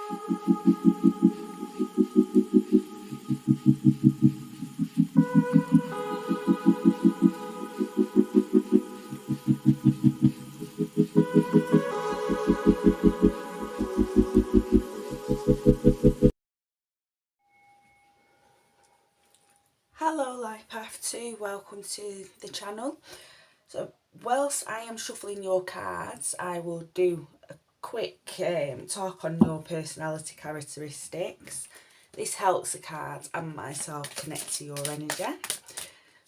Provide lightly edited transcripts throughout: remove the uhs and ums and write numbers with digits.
Hello Life Path 2, welcome to the channel. So whilst I am shuffling your cards, I will do a quick talk on your personality characteristics. This helps the cards and myself connect to your energy.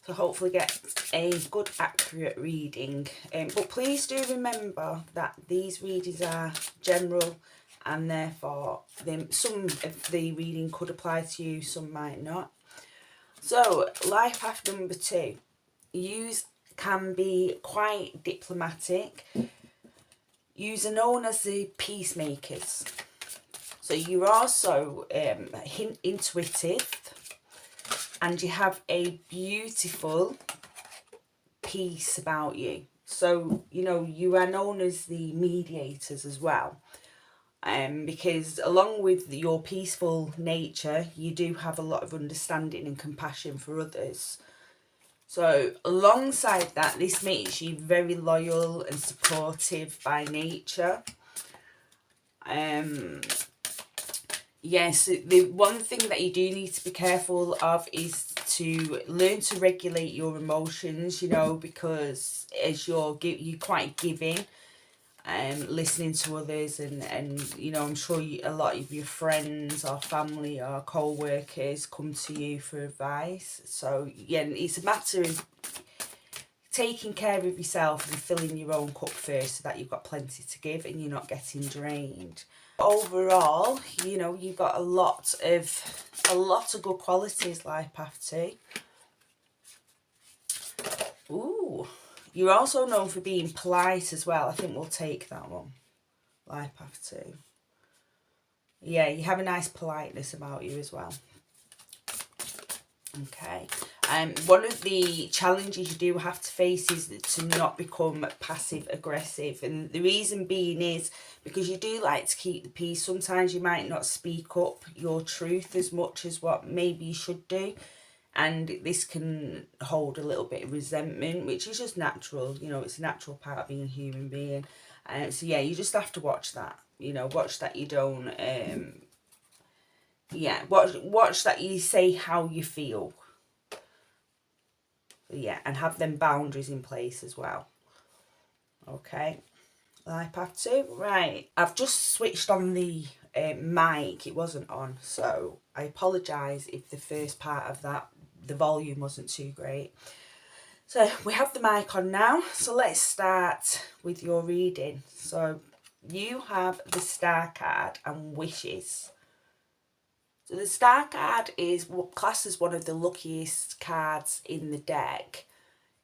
So hopefully get a good accurate reading. But please do remember that these readings are general and therefore some of the reading could apply to you, some might not. So, life path number 2. Yous can be quite diplomatic. Yous are known as the peacemakers. So you're also intuitive, and you have a beautiful peace about you. So, you know, you are known as the mediators as well. Because along with your peaceful nature, you do have a lot of understanding and compassion for others. So alongside that, this makes you very loyal and supportive by nature. Yes, the one thing that you do need to be careful of is to learn to regulate your emotions, you know, because as you're quite giving, listening to others, and you know, I'm sure a lot of your friends or family or co-workers come to you for advice. So yeah, it's a matter of taking care of yourself and filling your own cup first so that you've got plenty to give and you're not getting drained. Overall, you know, you've got a lot of good qualities, life path 2. Ooh, you're also known for being polite as well. I think we'll take that one. Life path 2. Yeah, you have a nice politeness about you as well. Okay. One of the challenges you do have to face is to not become passive aggressive, and the reason being is because you do like to keep the peace. Sometimes you might not speak up your truth as much as what maybe you should do, and this can hold a little bit of resentment, which is just natural. You know, it's a natural part of being a human being. So yeah, you just have to watch that. You know, watch that you don't. Yeah, watch that you say how you feel. Yeah, and have them boundaries in place as well. Okay, life path 2. Right, I've just switched on the mic. It wasn't on, so I apologise if the first part of that, the volume wasn't too great. So we have the mic on now, so let's start with your reading. So you have the Star card and Wishes. So the Star card is classed as one of the luckiest cards in the deck.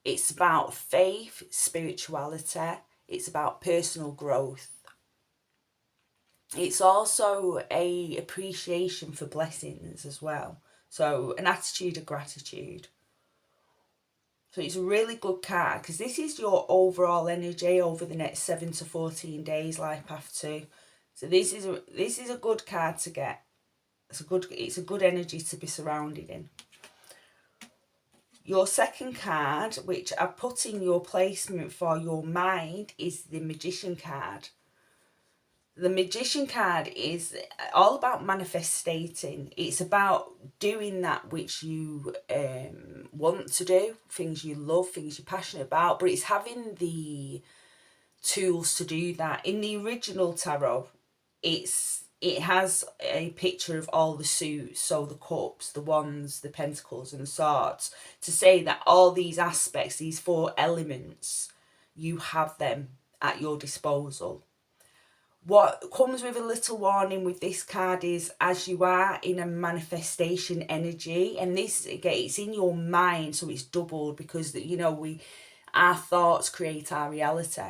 It's about faith, spirituality. It's about personal growth. It's also a appreciation for blessings as well. So an attitude of gratitude. So it's a really good card because this is your overall energy over the next 7 to 14 days, life path 2. So this is a good card to get. It's a good energy to be surrounded in. Your second card, which I put in your placement for your mind, is the Magician card. The Magician card is all about manifesting. It's about doing that which you want to do, things you love, things you're passionate about, but it's having the tools to do that. In the original tarot, it has a picture of all the suits, so the cups, the wands, the pentacles and the swords, to say that all these aspects, these 4 elements, you have them at your disposal. What comes with a little warning with this card is, as you are in a manifestation energy, and this again, it's in your mind, so it's doubled because, you know, our thoughts create our reality.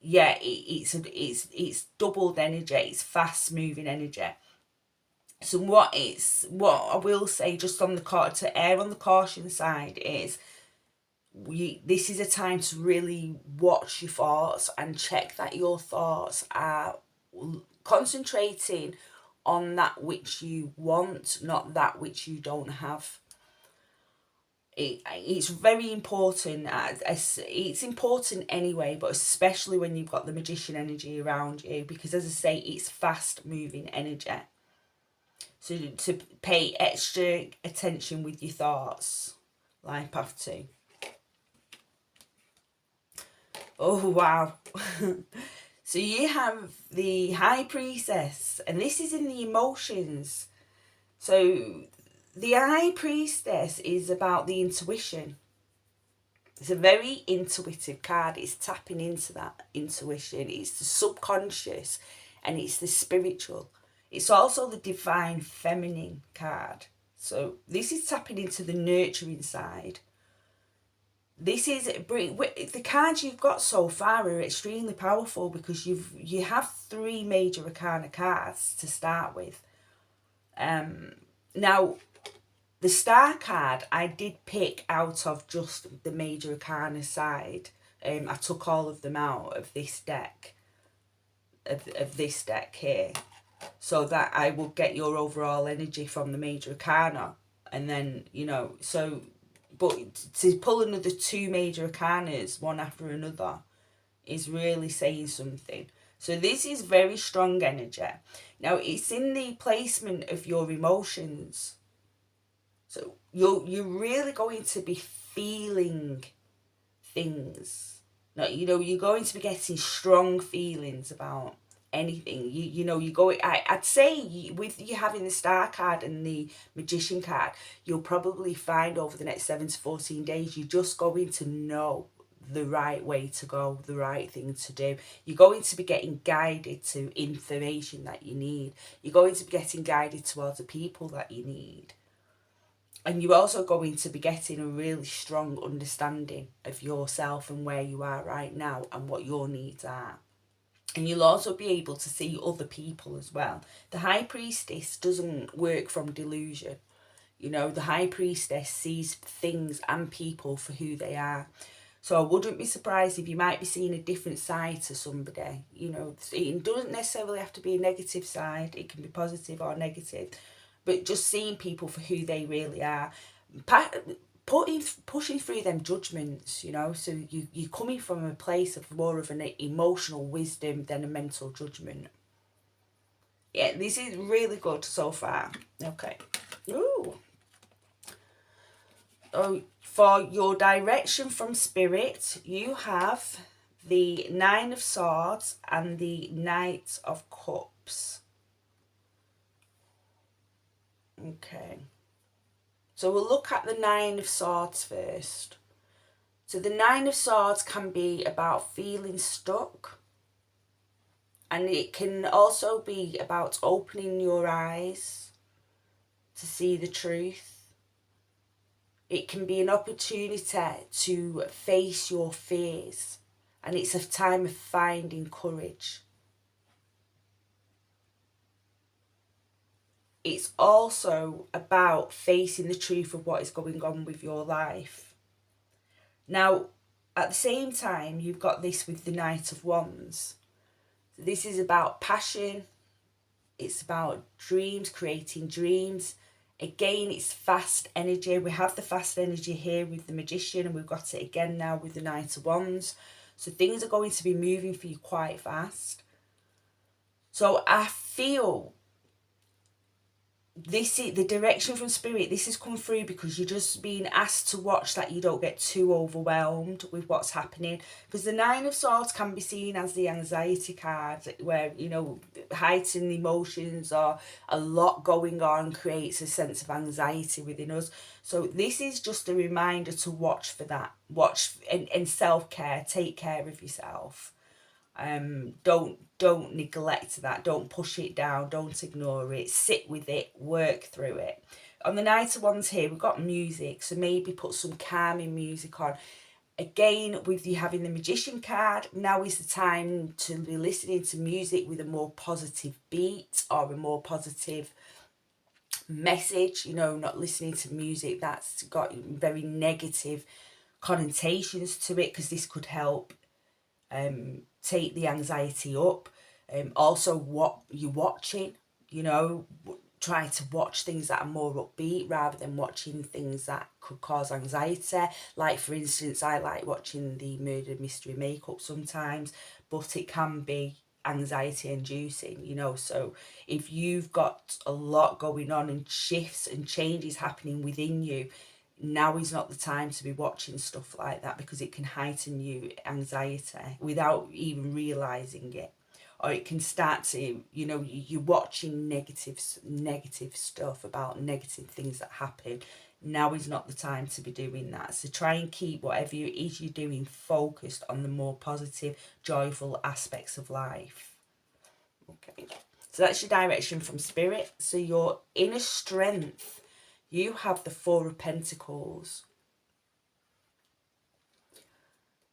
Yeah, it's doubled energy. It's fast moving energy. So what I will say, just on to err on the caution side, is this is a time to really watch your thoughts and check that your thoughts are concentrating on that which you want, not that which you don't have. It's very important. It's important anyway, but especially when you've got the magician energy around you, because as I say, it's fast moving energy. So to pay extra attention with your thoughts, life path 2. Oh wow. So you have the High Priestess, and this is in the emotions. So the High Priestess is about the intuition. It's a very intuitive card. It's tapping into that intuition. It's the subconscious and it's the spiritual. It's also the divine feminine card. So this is tapping into the nurturing side. This is the cards you've got so far are extremely powerful, because you have 3 major arcana cards to start with. Now the star card I did pick out of just the major arcana side. I took all of them out of this deck, of this deck here, so that I will get your overall energy from the major arcana. And then, you know, so, but to pull another 2 major arcanas one after another is really saying something. So this is very strong energy. Now it's in the placement of your emotions. So you're really going to be feeling things. No, you know, you're going to be getting strong feelings about anything. You know, you go. I'd say with you having the star card and the magician card, you'll probably find over the next 7 to 14 days, you're just going to know the right way to go, the right thing to do. You're going to be getting guided to information that you need. You're going to be getting guided towards the people that you need. And you're also going to be getting a really strong understanding of yourself and where you are right now and what your needs are. And you'll also be able to see other people as well. The High Priestess doesn't work from delusion. You know, the High Priestess sees things and people for who they are. So I wouldn't be surprised if you might be seeing a different side to somebody. You know, it doesn't necessarily have to be a negative side. It can be positive or negative. But just seeing people for who they really are, pushing through them judgments, you know. So you're coming from a place of more of an emotional wisdom than a mental judgment. Yeah, this is really good so far. Okay. Ooh. Oh, for your direction from Spirit, you have the 9 of Swords and the Knight of Cups. Okay, so we'll look at the 9 of Swords first. So the 9 of Swords can be about feeling stuck, and it can also be about opening your eyes to see the truth. It can be an opportunity to face your fears, and it's a time of finding courage. It's also about facing the truth of what is going on with your life. Now, at the same time, you've got this with the Knight of Wands. This is about passion. It's about dreams, creating dreams. Again, it's fast energy. We have the fast energy here with the Magician, and we've got it again now with the Knight of Wands. So things are going to be moving for you quite fast. So I feel this is the direction from Spirit. This has come through because you're just being asked to watch that you don't get too overwhelmed with what's happening, because the 9 of Swords can be seen as the anxiety card, where, you know, heightened emotions or a lot going on creates a sense of anxiety within us. So this is just a reminder to watch for that. Watch and self-care. Take care of yourself. Don't neglect that. Don't push it down. Don't ignore it. Sit with it. Work through it. On the Knight of Wands here, we've got music, so maybe put some calming music on. Again, with you having the Magician card, now is the time to be listening to music with a more positive beat or a more positive message. You know, not listening to music that's got very negative connotations to it, because this could help take the anxiety up. Also, what you're watching, you know, try to watch things that are more upbeat rather than watching things that could cause anxiety. Like, for instance, I like watching the murder mystery makeup sometimes, but it can be anxiety inducing, you know. So if you've got a lot going on and shifts and changes happening within you, now is not the time to be watching stuff like that, because it can heighten you anxiety without even realizing it. Or it can start to, you know, you're watching negative stuff about negative things that happen. Now is not the time to be doing that. So try and keep whatever it is you're doing focused on the more positive, joyful aspects of life. Okay, so that's your direction from Spirit. So your inner strength, you have the Four of Pentacles.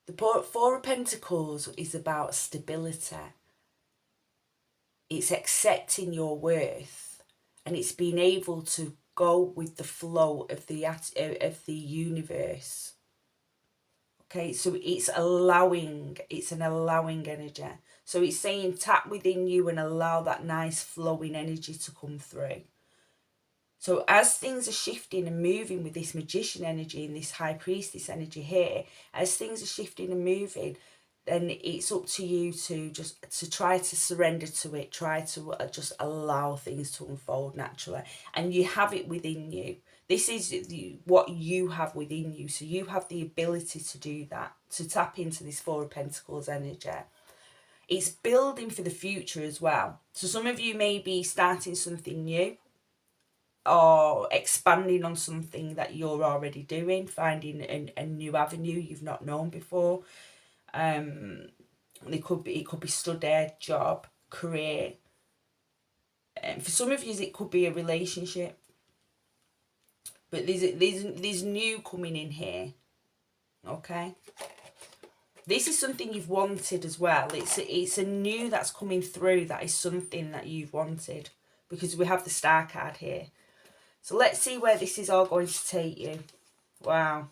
The Four of Pentacles is about stability. It's accepting your worth, and it's being able to go with the flow of the universe. Okay, so it's an allowing energy. So it's saying tap within you and allow that nice flowing energy to come through. So as things are shifting and moving with this Magician energy and this High Priestess energy here, as things are shifting and moving, then it's up to you to try to surrender to it, try to just allow things to unfold naturally. And you have it within you. This is what you have within you. So you have the ability to do that, to tap into this Four of Pentacles energy. It's building for the future as well. So some of you may be starting something new, or expanding on something that you're already doing, finding a new avenue you've not known before. It could be study, job, career. For some of you, it could be a relationship. But there's new coming in here. Okay. This is something you've wanted as well. It's a new that's coming through. That is something that you've wanted, because we have the Star card here. So let's see where this is all going to take you. Wow.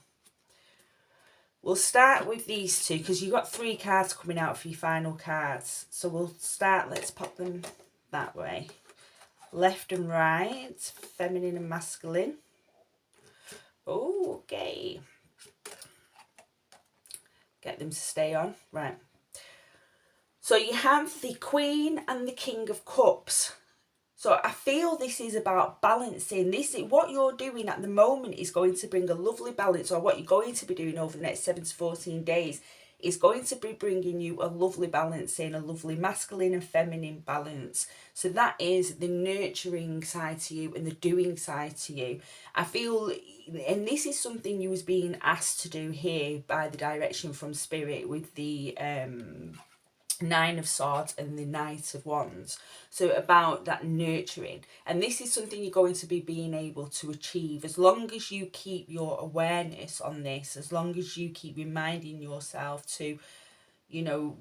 We'll start with these two, because you've got 3 cards coming out for your final cards. So we'll start, let's pop them that way. Left and right, feminine and masculine. Oh, okay. Get them to stay on. Right. So you have the Queen and the King of Cups. So I feel this is about balancing. What you're doing at the moment is going to bring a lovely balance, or what you're going to be doing over the next 7 to 14 days is going to be bringing you a lovely balance in, a lovely masculine and feminine balance. So that is the nurturing side to you and the doing side to you. I feel, and this is something you was being asked to do here by the direction from Spirit with the Nine of Swords and the Knight of Wands. So about that nurturing, and this is something you're going to be being able to achieve as long as you keep your awareness on this, as long as you keep reminding yourself to, you know,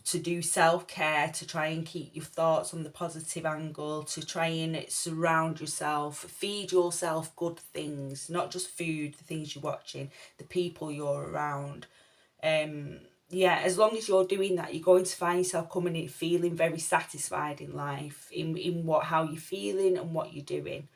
to do self-care, to try and keep your thoughts on the positive angle, to try and surround yourself, feed yourself good things, not just food, the things you're watching, the people you're around. Yeah, as long as you're doing that, you're going to find yourself coming in feeling very satisfied in life, in how you're feeling and what you're doing.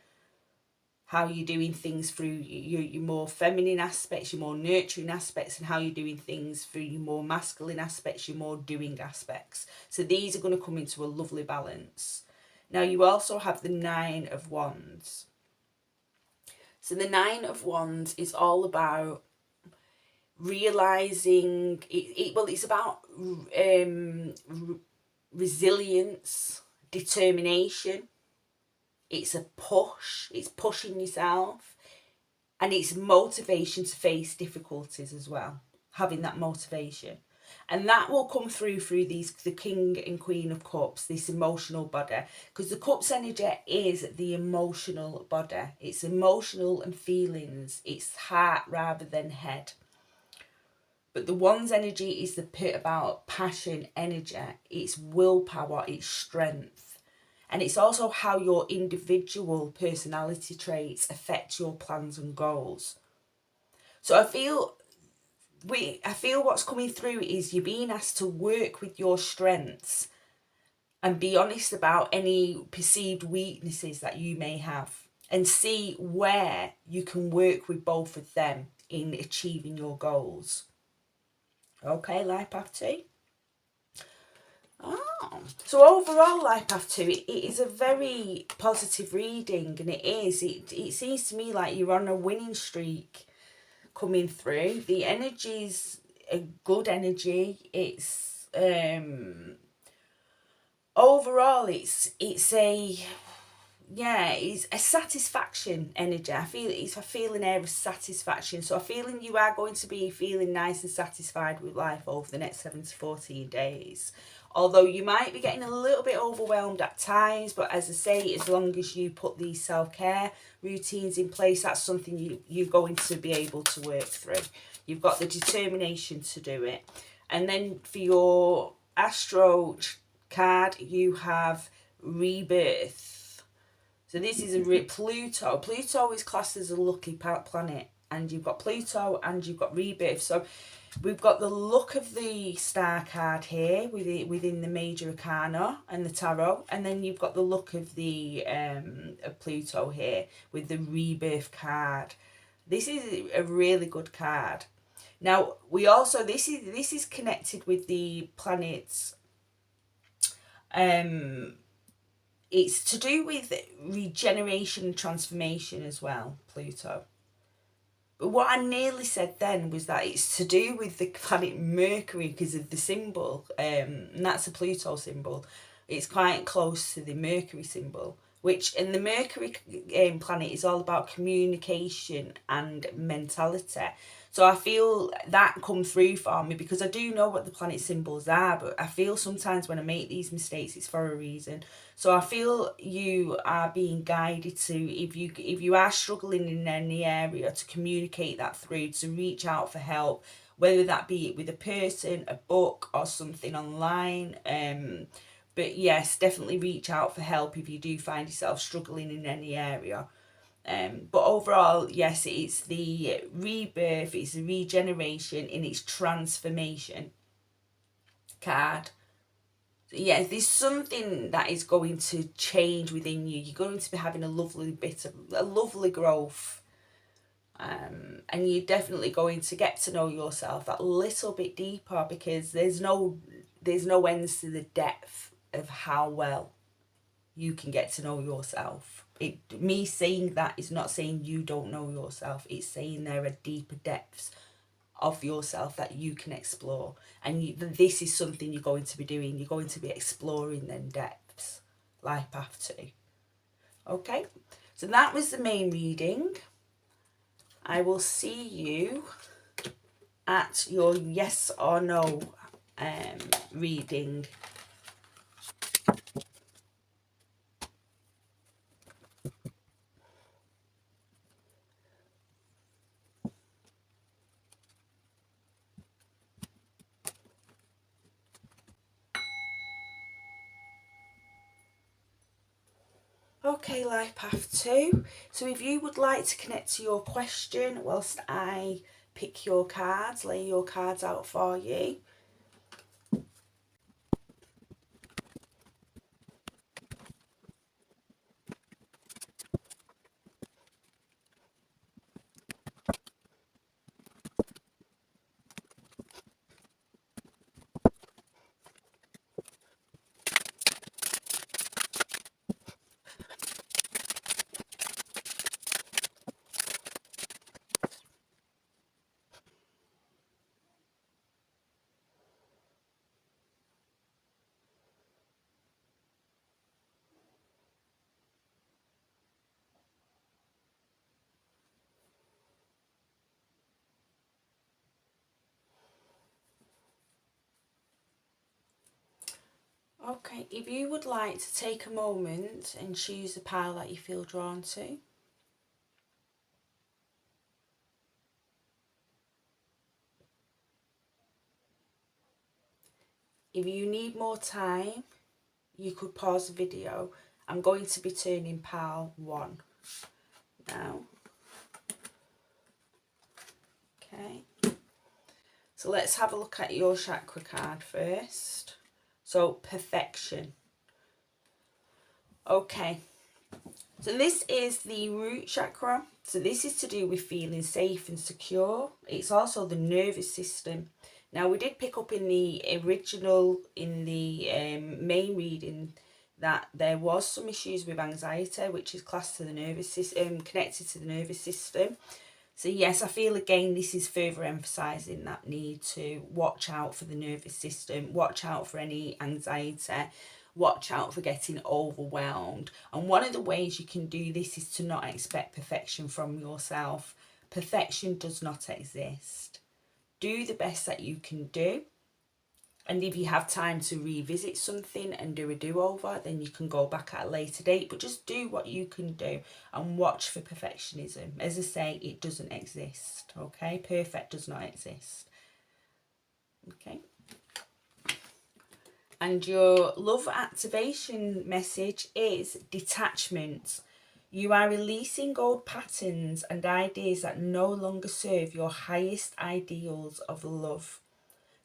How you're doing things through your more feminine aspects, your more nurturing aspects, and how you're doing things through your more masculine aspects, your more doing aspects. So these are going to come into a lovely balance. Now you also have the Nine of Wands. So the Nine of Wands is all about realizing it's about resilience, determination. It's a push, it's pushing yourself, and it's motivation to face difficulties as well, having that motivation. And that will come through the King and Queen of Cups, this emotional body, because the Cups energy is the emotional body. It's emotional and feelings, it's heart rather than head. But the Wands energy is the bit about passion, energy, it's willpower, it's strength. And it's also how your individual personality traits affect your plans and goals. So I feel what's coming through is you're being asked to work with your strengths and be honest about any perceived weaknesses that you may have, and see where you can work with both of them in achieving your goals. Okay, life path 2. Oh, so overall, life path 2, it is a very positive reading, and it seems to me like you're on a winning streak coming through. The energy's a good energy. It's overall, it's a satisfaction energy. I feel it's a feeling air of satisfaction. So I'm feeling you are going to be feeling nice and satisfied with life over the next 7 to 14 days. Although you might be getting a little bit overwhelmed at times, but as I say, as long as you put these self-care routines in place, that's something you're going to be able to work through. You've got the determination to do it. And then for your astro card, you have rebirth. So this is Pluto. Pluto is classed as a lucky planet, and you've got Pluto and you've got rebirth. So we've got the luck of the star card here within the major arcana and the tarot, and then you've got the luck of the of Pluto here with the rebirth card. This is a really good card. Now we also this is connected with the planets. It's to do with regeneration and transformation as well, Pluto. But what I nearly said then was that it's to do with the planet Mercury because of the symbol, and that's a Pluto symbol. It's quite close to the Mercury symbol, and the Mercury planet is all about communication and mentality. So I feel that come through for me because I do know what the planet symbols are, but I feel sometimes when I make these mistakes, it's for a reason. So I feel you are being guided to, if you are struggling in any area, to communicate that through, to reach out for help, whether that be with a person, a book, or something online. But yes, definitely reach out for help if you do find yourself struggling in any area. But overall, yes, it's the rebirth, it's the regeneration, and it's transformation card. So yeah, there's something that is going to change within you. You're going to be having a lovely growth. And you're definitely going to get to know yourself that little bit deeper, because there's no ends to the depth of how well you can get to know yourself. Me saying that is not saying you don't know yourself. It's saying there are deeper depths of yourself that you can explore. And this is something you're going to be doing. You're going to be exploring them depths. Life path 2. Okay, so that was the main reading. I will see you at your yes or no reading. Okay, life path 2. So if you would like to connect to your question whilst I pick your cards, lay your cards out for you. Okay, if you would like to take a moment and choose the pile that you feel drawn to. If you need more time, you could pause the video. I'm going to be turning pile 1 now. Okay, so let's have a look at your chakra card first. So perfection. Okay, so this is the root chakra. So this is to do with feeling safe and secure. It's also the nervous system. Now, we did pick up in the original, in the main reading, that there was some issues with anxiety, which is classed to the nervous system, connected to the nervous system. So yes, I feel again this is further emphasising that need to watch out for the nervous system, watch out for any anxiety, watch out for getting overwhelmed. And one of the ways you can do this is to not expect perfection from yourself. Perfection does not exist. Do the best that you can do. And if you have time to revisit something and do a do-over, then you can go back at a later date. But just do what you can do and watch for perfectionism. As I say, it doesn't exist, okay? Perfect does not exist, okay? And your love activation message is detachment. You are releasing old patterns and ideas that no longer serve your highest ideals of love.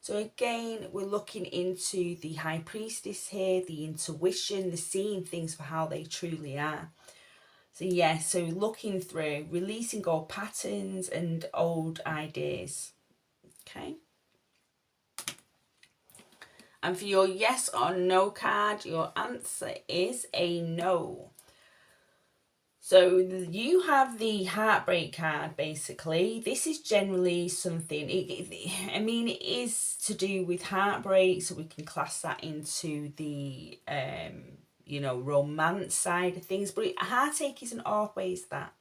So again, we're looking into the high priestess here, the intuition, the seeing things for how they truly are. So yeah, so looking through, releasing old patterns and old ideas. Okay. And for your yes or no card, your answer is a no. So you have the heartbreak card, basically. This is generally something, I mean, it is to do with heartbreak, so we can class that into the, you know, romance side of things. But heartache isn't always that.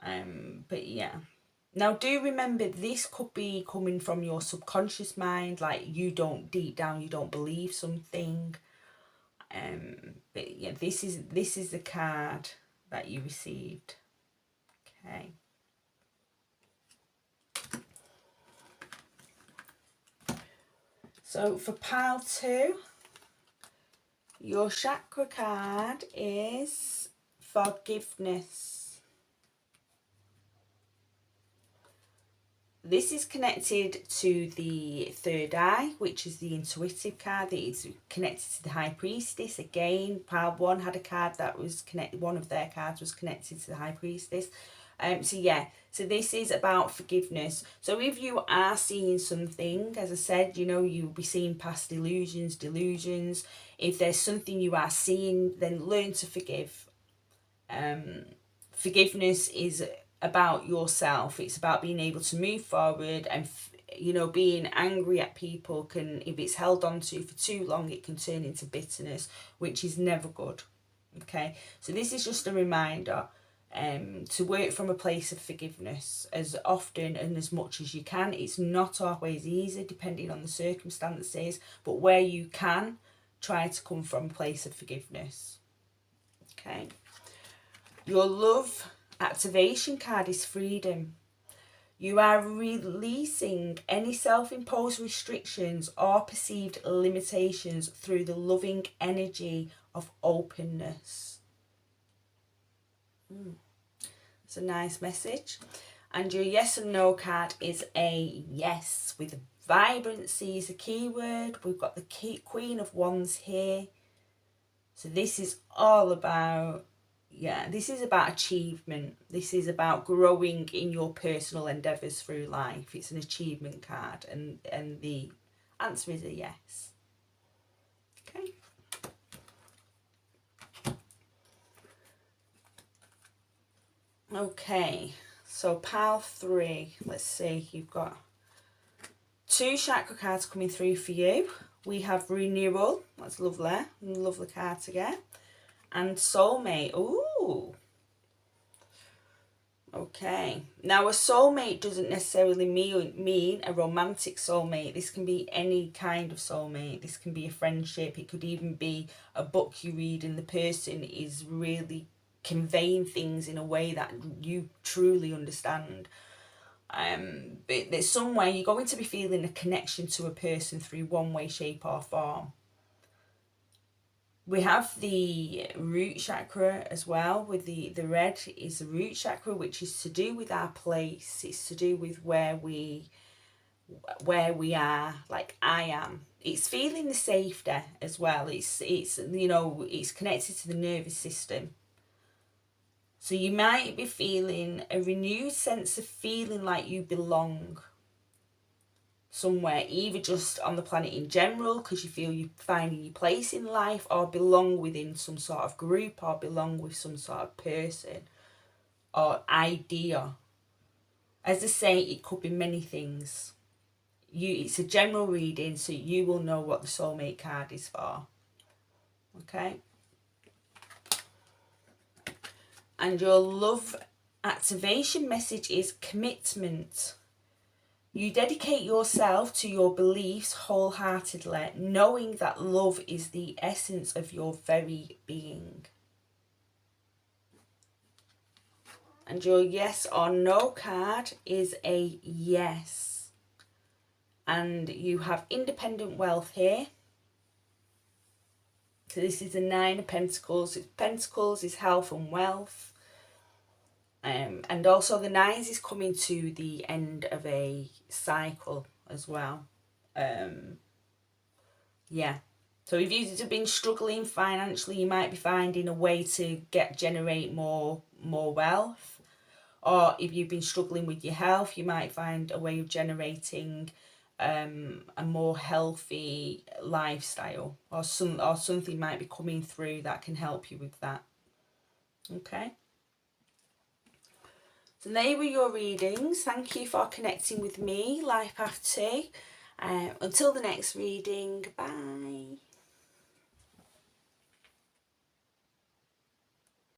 But yeah. Now, do remember, this could be coming from your subconscious mind, like you don't, deep down, you don't believe something. But yeah, this is the card that you received. Okay. So for pile 2, your chakra card is forgiveness. This is connected to the third eye, which is the intuitive card. That is connected to the high priestess. Again, pile 1 had a card that was connected, one of their cards was connected to the high priestess. So yeah, so this is about forgiveness. So if you are seeing something, as I said, you know, you'll be seeing past delusions. If there's something you are seeing, then learn to forgive. Forgiveness is about yourself. It's about being able to move forward, and you know, being angry at people can, if it's held on to for too long, it can turn into bitterness, which is never good. Okay, so this is just a reminder to work from a place of forgiveness as often and as much as you can. It's not always easy depending on the circumstances, but where you can, try to come from a place of forgiveness. Okay. Your love activation card is freedom. You are releasing any self-imposed restrictions or perceived limitations through the loving energy of openness. It's a nice message. And your yes and no card is a yes, with vibrancy is a keyword. We've got the Queen of Wands here. So this is all about, yeah, this is about achievement. This is about growing in your personal endeavours through life. It's an achievement card, and the answer is a yes. Okay. Okay, so pile 3. Let's see, you've got 2 chakra cards coming through for you. We have renewal. That's lovely. Lovely card to get. And soulmate. Ooh. Okay. Now, a soulmate doesn't necessarily mean a romantic soulmate. This can be any kind of soulmate. This can be a friendship. It could even be a book you read and the person is really conveying things in a way that you truly understand. But there's some way you're going to be feeling a connection to a person through one way, shape or form. We have the root chakra as well. With the red is the root chakra, which is to do with our place. It's to do with where we are, like I am it's feeling the safety as well. It's you know, it's connected to the nervous system. So you might be feeling a renewed sense of feeling like you belong somewhere, either just on the planet in general because you feel you're finding your place in life, or belong within some sort of group, or belong with some sort of person or idea. As I say, it could be many things. It's a general reading, so you will know what the soulmate card is for. Okay? And your love activation message is commitment. You dedicate yourself to your beliefs wholeheartedly, knowing that love is the essence of your very being. And your yes or no card is a yes. And you have independent wealth here. So this is the 9 of Pentacles. Pentacles is health and wealth. And also the 9s is coming to the end of a cycle as well. Yeah. So if you've been struggling financially, you might be finding a way to generate more wealth. Or if you've been struggling with your health, you might find a way of generating a more healthy lifestyle, or something might be coming through that can help you with that. Okay. So they were your readings. Thank you for connecting with me, Life Path 2. Until the next reading, bye.